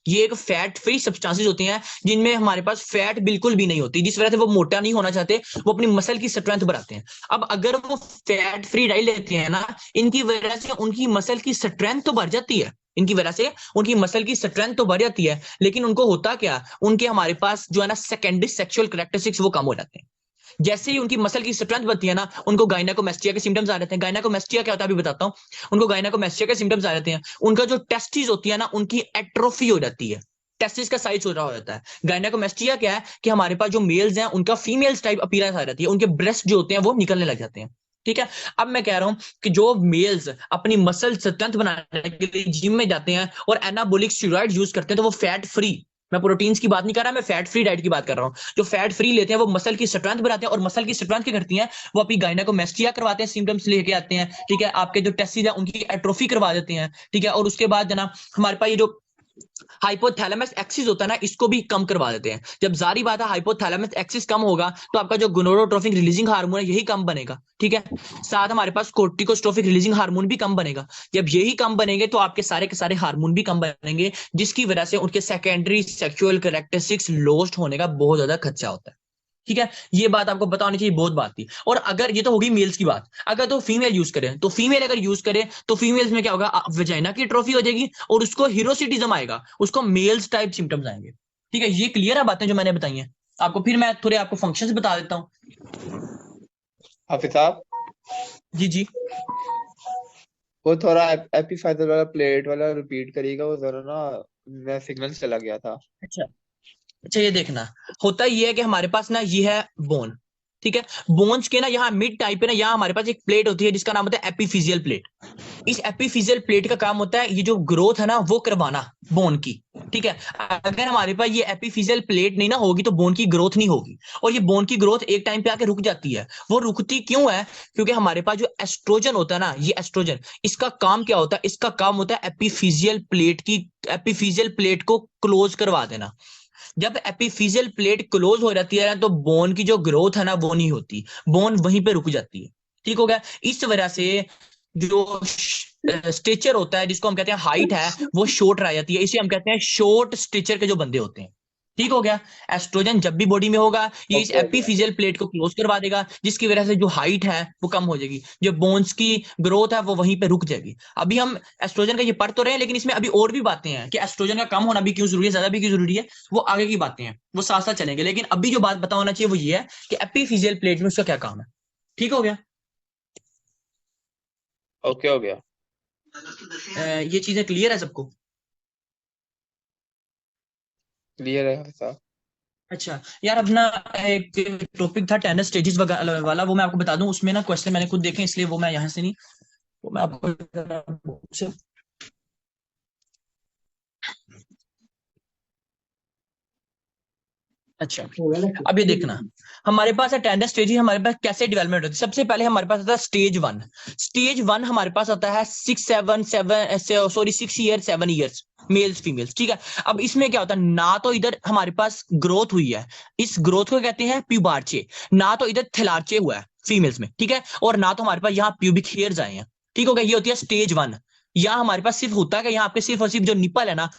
ये एक फैट फ्री सब्सटेंसेस होती हैं जिनमें हमारे पास फैट बिल्कुल भी नहीं होती, जिस वजह से वो मोटा नहीं होना चाहते, वो अपनी मसल की स्ट्रेंथ बढ़ाते हैं। अब अगर वो फैट फ्री डाइट लेते हैं ना, इनकी वजह से उनकी मसल की स्ट्रेंथ तो बढ़ जाती है, इनकी वजह से उनकी मसल की स्ट्रेंथ तो बढ़ जाती है, लेकिन उनको होता क्या, उनके हमारे पास जो है ना सेकेंडरी सेक्सुअल कैरेक्टरिस्टिक्स वो कम हो जाते हैं। जैसे ही उनकी मसल की स्ट्रेंथ बढ़ती है ना, उनको गायनाकोमेस्टिया के सिम्टम्स आ जाते हैं। गायनाकोमेस्टिया क्या होता है अभी बताता हूँ। उनको गायनाकोमेस्टिया के सिम्टम्स आ जाते हैं, उनका जो टेस्टिस होती है ना, उनकी एट्रोफी हो जाती है, टेस्टिस का साइज छोटा हो जाता है। गायनाकोमेस्टिया क्या है कि हमारे पास जो मेल्स हैं उनका फीमेल्स टाइप अपीयरेंस आ जाती है, उनके ब्रेस्ट जो होते हैं वो निकलने लग जाते हैं। ठीक है, अब मैं कह रहा हूं कि जो मेल्स अपनी मसल स्ट्रेंथ बनाने के लिए जिम में जाते हैं और एनाबोलिक स्टेरॉइड यूज करते हैं, तो वो फैट फ्री, मैं प्रोटीन्स की बात नहीं कर रहा, मैं फैट फ्री डाइट की बात कर रहा हूं। जो फैट फ्री लेते हैं वो मसल की स्ट्रेंथ बढ़ाते हैं, और मसल की स्ट्रेंथ क्या करती है, वो अपनी गायनाकोमेस्टिया करवाते हैं, सिम्टम्स लेके आते हैं। ठीक है, आपके जो टेस्टिस है उनकी एट्रोफी करवा देते हैं। ठीक है, और उसके बाद है ना हमारे पास ये जो हाइपोथैलेमस एक्सिस होता है ना, इसको भी कम करवा देते हैं। जब जारी बात है हाइपोथैलेमस एक्सिस कम होगा तो आपका जो गोनाडोट्रोपिक रिलीजिंग हार्मोन है यही कम बनेगा। ठीक है, साथ हमारे पास कोर्टिकोस्ट्रोफिक रिलीजिंग हार्मोन भी कम बनेगा। जब यही कम बनेंगे तो आपके सारे के सारे हार्मोन भी कम बनेंगे, जिसकी वजह से उनके सेकेंडरी सेक्सुअल कैरेक्टरिस्टिक्स लॉस्ट होने का बहुत ज्यादा खर्चा होता है। ठीक है, ये बात आपको पता होनी चाहिए, बहुत बात थी। और अगर ये तो होगी मेल्स की बात, अगर तो फीमेल यूज करें, तो फीमेल अगर यूज करे तो फीमेल्स में क्या होगा, वेजाइना की ट्रॉफी हो जाएगी और उसको हीरोसिटिज्म आएगा, उसको मेल्स टाइप सिम्टम्स आएंगे। ठीक है, ये क्लियर है बातें जो मैंने बताई हैं आपको। फिर मैं थोड़े आपको फंक्शंस बता देता हूँ। हाफिज साहब, जी जी। वो थोड़ा एपिफाइजल वाला प्लेट वाला रिपीट करिएगा, वो जरा ना मैं सिग्नल चला गया था। अच्छा अच्छा, ये देखना, होता ये है कि हमारे पास ना ये है बोन। ठीक है, बोन्स के ना यहाँ मिड टाइप है ना, यहाँ हमारे पास एक प्लेट होती है जिसका नाम होता है एपिफिजियल प्लेट। इस एपिफिजियल प्लेट का काम होता है ये जो ग्रोथ है ना वो करवाना बोन की। ठीक है, अगर हमारे पास ये एपिफिजियल प्लेट नहीं ना होगी तो बोन की ग्रोथ नहीं होगी, और ये बोन की ग्रोथ एक टाइम पे आके रुक जाती है। वो रुकती क्यों है, क्योंकि हमारे पास जो एस्ट्रोजन होता है ना, ये एस्ट्रोजन, इसका काम क्या होता है, इसका काम होता है एपिफिजियल प्लेट को क्लोज करवा देना। जब एपिफिजियल प्लेट क्लोज हो जाती है ना, तो बोन की जो ग्रोथ है ना वो नहीं होती, बोन वहीं पे रुक जाती है। ठीक हो गया, इस वजह से जो स्टेचर होता है, जिसको हम कहते हैं हाइट है, वो शॉर्ट रह जाती है। इसे हम कहते हैं शॉर्ट स्टेचर के जो बंदे होते हैं। ठीक हो गया, एस्ट्रोजन जब भी बॉडी में होगा ये इस ओके हो गया। एपिफिजियल प्लेट को क्लोज करवा देगा, जिसकी वजह से जो हाइट है वो कम हो जाएगी, जो बोन्स की ग्रोथ है वो वहीं पे रुक जाएगी। अभी हम एस्ट्रोजन का ये पढ़ तो रहे हैं, लेकिन इसमें अभी और भी बातें हैं कि एस्ट्रोजन का कम होना भी क्यों जरूरी है, ज्यादा भी क्यों जरूरी है, वो आगे की बातें हैं, वो साथ साथ चलेंगे। लेकिन अभी जो बात पता होना चाहिए वो ये है कि एपिफिजियल प्लेट में उसका क्या काम है। ठीक हो गया, ओके हो गया। ये चीजें क्लियर है सबको। क्लियर है हाफिज साहब। अच्छा यार, अपना एक टॉपिक था टेंडर स्टेजेस वाला, वो मैं आपको बता दूं। उसमें ना क्वेश्चन मैंने खुद देखे, इसलिए वो मैं यहाँ से नहीं, वो मैं आपको अच्छा, अब ये देखना, हमारे पास अटेंडेंस स्टेज हमारे पास कैसे डेवलपमेंट होती है। सबसे पहले हमारे पास आता है स्टेज वन। स्टेज वन हमारे पास आता है 6 ईयर 7 ईयर्स मेल्स फीमेल्स। ठीक है, अब इसमें क्या होता है, ना तो इधर हमारे पास ग्रोथ हुई है, इस ग्रोथ को कहते हैं प्यूबार्चे, ना तो इधर थैलार्चे हुआ है फीमेल्स में। ठीक है, और ना तो हमारे पास यहाँ प्यूबिक हेयर्स आए हैं। ठीक हो गया, ये होती है स्टेज वन। यहाँ हमारे पास सिर्फ होता है कि यहाँ पे सिर्फ और सिर्फ जो निपल है ना,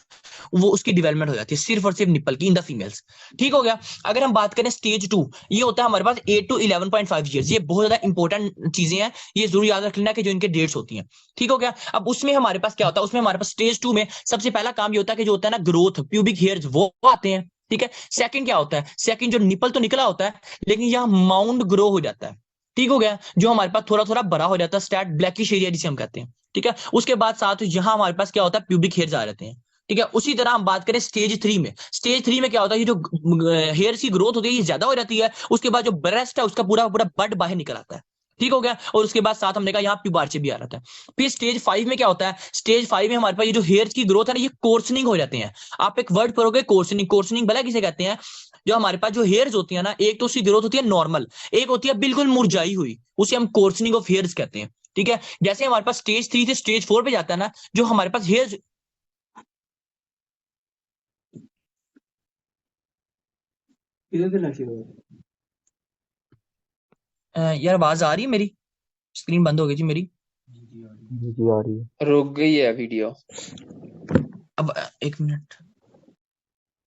वो उसकी डेवलपमेंट हो जाती है सिर्फ और सिर्फ निपल की इन द फीमेल्स। ठीक हो गया, अगर हम बात करें स्टेज टू, ये होता है हमारे पास 8 to 11.5 ईयर्स। ये बहुत ज्यादा इंपॉर्टेंट चीजें हैं, ये जरूर याद रख लेना कि जो इनके डेट्स होती हैं। ठीक हो गया, अब उसमें हमारे पास क्या होता है, उसमें हमारे पास स्टेज टू में सबसे पहला काम ये होता है कि जो होता है ना ग्रोथ, प्यूबिक हेयर्स वो आते हैं। ठीक है, सेकंड क्या होता है, सेकंड जो निपल तो निकला होता है, लेकिन यहाँ माउंट ग्रो हो जाता है। ठीक हो गया, जो हमारे पास थोड़ा थोड़ा बड़ा हो जाता है, स्टैट ब्लैकिश एरिया जिसे हम कहते हैं। ठीक है, उसके बाद साथ यहाँ हमारे पास क्या होता है, प्यूबिक हेयर्स आ जाते हैं। ठीक है, उसी तरह हम बात करें स्टेज थ्री में, स्टेज थ्री में क्या होता है, ये जो हेयर की ग्रोथ होती है ये ज्यादा हो जाती है, उसके बाद जो ब्रेस्ट है उसका पूरा पूरा बड बाहर निकल आता है। ठीक हो गया, और उसके बाद साथ हमने कहा यहाँ प्यूबार्चे भी आ रहा था। फिर स्टेज फाइव में क्या होता है, स्टेज फाइव में हमारे पास ये जो हेयर की ग्रोथ है ना, ये कोर्सनिंग हो जाते हैं। आप एक वर्ड पढ़ोगे कोर्सनिंग, कोर्सनिंग भला किसे कहते हैं, जो हमारे पास जो हेयर्स होती है ना, एक तो उसकी ग्रोथ होती है नॉर्मल, एक होती है बिल्कुल मुरझाई हुई, उसे हम कोर्सनिंग ऑफ हेयर्स कहते हैं। ठीक है, जैसे हमारे पास स्टेज 3 से स्टेज 4 पे जाता है ना, जो हमारे पास हेयर्स, यार आवाज आ रही है मेरी? स्क्रीन बंद हो गई जी मेरी। जी जी आ रही है। रुक गई है वीडियो। अब एक मिनट,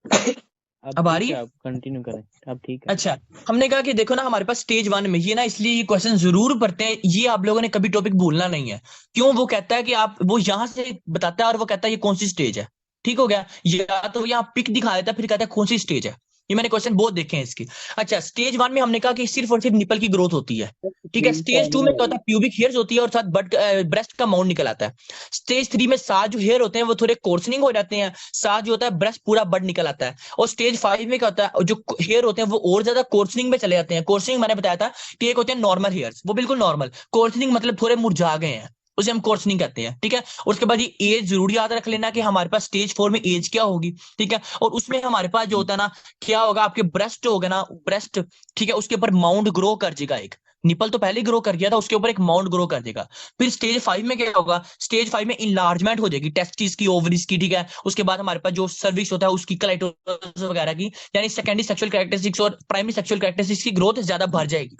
अब अब आ ठीक रही है, है? आप कंटिन्यू करें, अब ठीक है। अच्छा, हमने कहा कि देखो ना हमारे पास स्टेज 1 में ये ना, इसलिए ये क्वेश्चन जरूर पढ़ते हैं, ये आप लोगों ने कभी टॉपिक भूलना नहीं है। क्यों? वो कहता है कि आप, वो यहां से बताता है और वो कहता है ये कौन सी स्टेज है। ठीक हो गया, या तो यहाँ पिक दिखा देता है फिर कहता है कौन सी स्टेज है। ये मैंने क्वेश्चन बहुत देखे हैं इसके। अच्छा, स्टेज 1 में हमने कहा कि सिर्फ और सिर्फ निपल की ग्रोथ होती है। ठीक है, स्टेज 2 में क्या होता है, प्यूबिक हेयर्स होती है और साथ बट ब्रेस्ट का माउंट निकल आता है। स्टेज 3 में साथ जो हेयर होते हैं वो थोड़े कोर्सनिंग हो जाते हैं, साथ जो होता है ब्रेस्ट पूरा बड निकल आता है। और स्टेज 5 में क्या होता है, जो हेयर होते हैं वो और ज्यादा कोर्सनिंग में चले जाते हैं। कोर्सनिंग मैंने बताया था कि एक होते हैं नॉर्मल हेयर्स, वो बिल्कुल नॉर्मल, कोर्सनिंग मतलब थोड़े मुरझा गए हैं, उसे हम कोर्सनिंग कहते हैं। ठीक है, और उसके बाद ये एज जरूर याद रख लेना कि हमारे पास स्टेज 4 में एज क्या होगी। ठीक है, और उसमें हमारे पास जो होता है ना, क्या होगा, आपके ब्रेस्ट होगा ना, ब्रेस्ट, ठीक है, उसके ऊपर माउंट ग्रो कर जाएगा एक, निपल तो पहले ग्रो कर गया था, उसके ऊपर एक माउंट ग्रो कर देगा। फिर स्टेज 5 में क्या होगा, स्टेज 5 में इनलार्जमेंट हो जाएगी टेस्टिस की, ओवरीज की। ठीक है, उसके बाद हमारे पास जो सर्विक्स होता है उसकी, क्लाइटोरिस वगैरह की, यानी सेकेंडरी सेक्सुअल कैरेक्टरिस्टिक्स और प्राइमरी सेक्सुअल कैरेक्टरिस्टिक्स की ग्रोथ ज्यादा बढ़ जाएगी।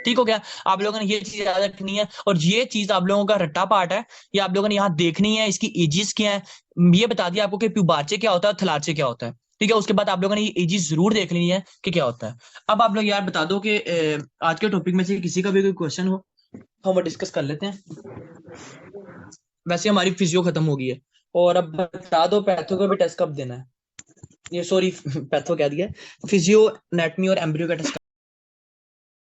ठीक हो गया, आप लोगों ने ये चीज याद रखनी है, और ये चीज आप लोगों का रट्टा पार्ट है, ये आप लोगों ने यहाँ देखनी है। इसकी एजिस क्या है, ये बता दिया आपको कि प्यूबार्चे क्या होता है, थलार्चे क्या होता है। ठीक है, उसके बाद आप लोगों ने ये एजिस जरूर देख लेनी है कि क्या होता है। अब आप लोग यार बता दो कि आज के टॉपिक में से किसी का भी कोई क्वेश्चन हो, हम वो डिस्कस कर लेते हैं। वैसे हमारी फिजियो खत्म हो गई है। और अब बता दो पैथो का भी टेस्ट कब देना है, ये सॉरी पैथो कह दिया, फिजियो, एनाटमी और एम्ब्रियो का टेस्ट